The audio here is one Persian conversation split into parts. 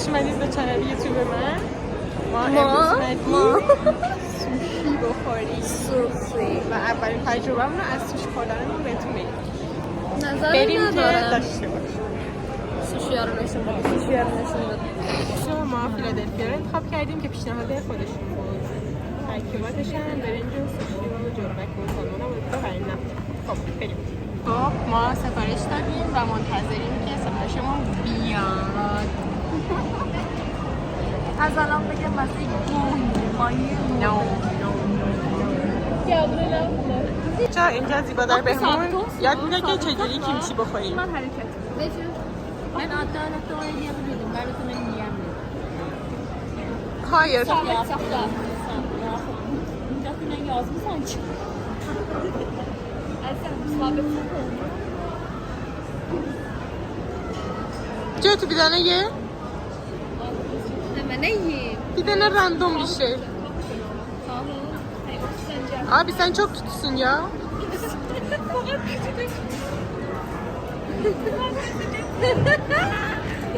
خوش اومدید به کانال یوتیوب من. ما امروز اومدیم سوشی بخوریم. سوشی و اولین تجربه‌مون رو از سوشی خوردنمون بهتون بگیم. بریم که داشته باشیم. سوشی ها رو نشون بده. ما فیلادلفیا رو انتخاب کردیم که پیشنهاد خودشون بود. ترکیباتش هم برنج و سوشی و جرقک و سالمون بود و این نفت. خب بریم. خب ما سفارش دادیم و منتظریم که سفارشمون بیاد. از الان بگم واسه مایه چرا اینجا زیبا در بهمون یاد میده که چجوری کیمچی بخوریم. من حرکت من عدالت رو یه بودیم براتون میگم Hayır. Götü bir tane ye. Hemen yiyeyim. Bir tane random bir şey. Abi sen çok kötüsün ya.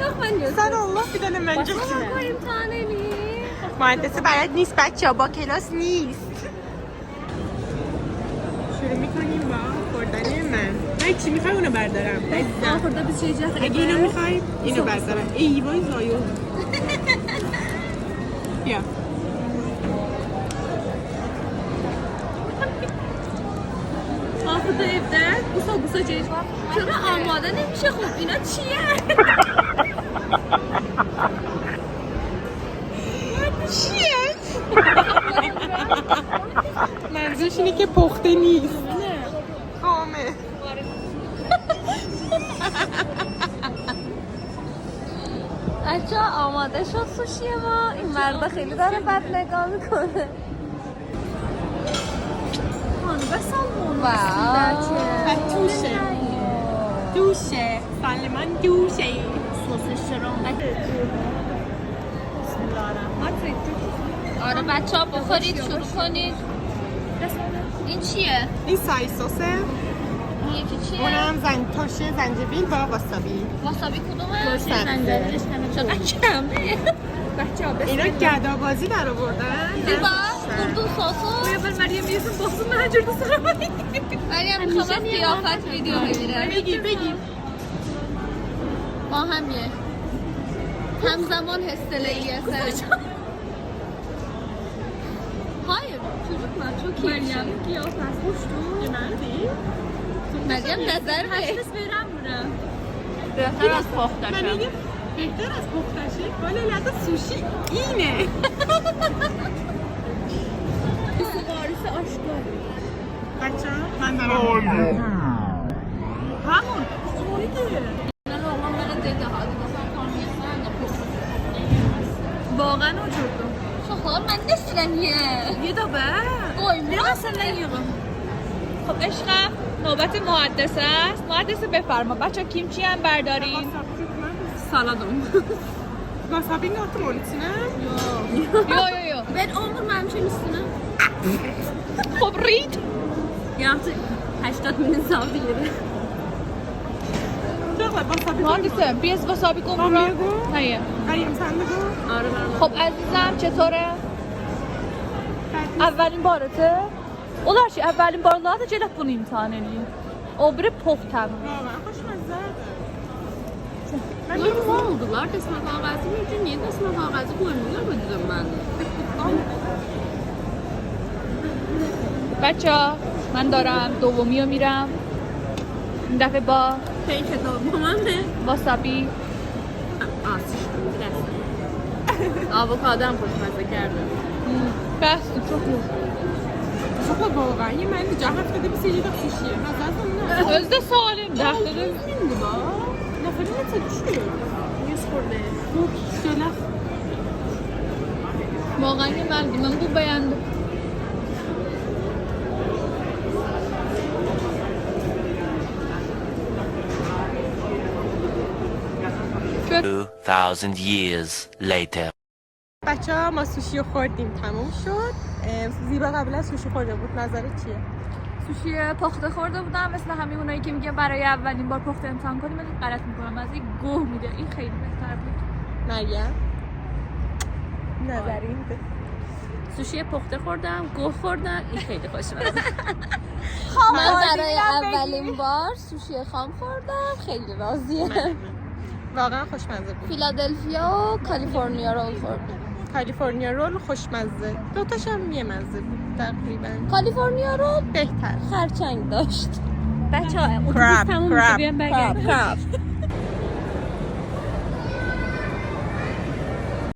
Yok ben yiyorum. Sen Allah bir tane bence Başına koyayım taneli. مهندسی بلد نیست بچه ها با کلاس نیست. شروع میکنیم با خوردن من چی میخوای اونو بردارم؟ خورده به چیزی اگه اینو میخوای اینو بردارم. ای وای زایو. بیا آخورده evde gusa چیز چرا آماده نمیشه خب اینا چیه؟ چیه؟ منظورش اینه که پخته نیست. خامه. بچه آماده شد سوشی ما. این مرده خیلی داره بد نگاه میکنه. خانوبه سالمون و توشه دوشه سالمون دوشه سوسش چرا بسم الله الرحمن الرحیم. آره بچه ها بخورید شروع کنید. این چیه؟ این سای سوسه. این یکی چیه؟ اونم ترشه زنجبیل با واسابی. واسابی کدومه؟ ترشه زنجبیلش چقدر کمه. بچه ها اینا گدابازی در آوردن. دیبا اردو ساسو اول مریم میرسیم باسو من هجور دوست رو مریم میخوام قیافت ویدیو بگیرم. بگیر ما هم یه همزمان هستله‌ای هستن. Hayır, çocuk mu? Çok iyi. Meryem kıyafet hoştu. Nerede? Meryem nazar Herkes veren buna. بهتر از پختشه. من میگم بهتر از پختشه. ولی لذت سوشی اینه. سفارش آشکار. بچه من دارم. همون. خوریده. واقعا oturdu. Şoklar ben de sileniye. یه دا بر. Koyma sileniyorum. خب عشقم نوبت محدثه است. محدثه بفرما بچه کیمچی هم بردارین. Saladım. Wasabi mi attım onun içine? یو Ben omurmamışım üstüne. خب رید Yaptık 80 bin insan bilir. Çocuklar wasabi محدثه بیا از واسابی کن من برو. بگو. هیه. Hayır sen de bu. خب عزیزم چطوره؟ اولین بارته؟ اولار چی اولین بار لازم جلب bunu imtihan edeyim. O biri poğtan. Vallahi hoşuma Böyle mi oldular? Desme kağıdı mı? Niye desme kağıdı koymuyorlar bu düzen bende? بچه ها من دارم دومی رو میرم این دفعه با Peki tamam ne? واسابی Avokado هم خوشمزه کرده. بس çok iyi. Çok واقعا من اینجا هفتاده 27 تا سوشیه. نظرتون نه. Özde salim دخترم. Şimdi ba. Nafarın ne tadı? 100 خورده. Çok güzel. واقعا یه مردی من خوب beğendim. Good. 2,000 years later. بچه ها ما سوشی رو خوردیم تموم شد. زیبا قبل از سوشی خورده بود. نظرت چیه؟ سوشی پخته خورده بودم مثل همین اونایی که میگن برای اولین بار پخته امتحان کنیم ولی غلط میکنم از این گوه میده. این خیلی بهتر بود. مریم نظری میده. سوشی پخته خوردم، گوه خوردم، این خیلی خوشمزه. من برای اولین بار سوشی خام خوردم، خیلی راضیم. واقعا خوشمزه بود. فیلادلفیا و کالیفرنیا رول خوردم. کالیفرنیا رول خوشمزه، دوتاش هم یه مزه بود تقریبا. کالیفرنیا رول بهتر خرچنگ داشت. بچه ها کراب اتوبوس تموم میشه بیان برگردیم. کراب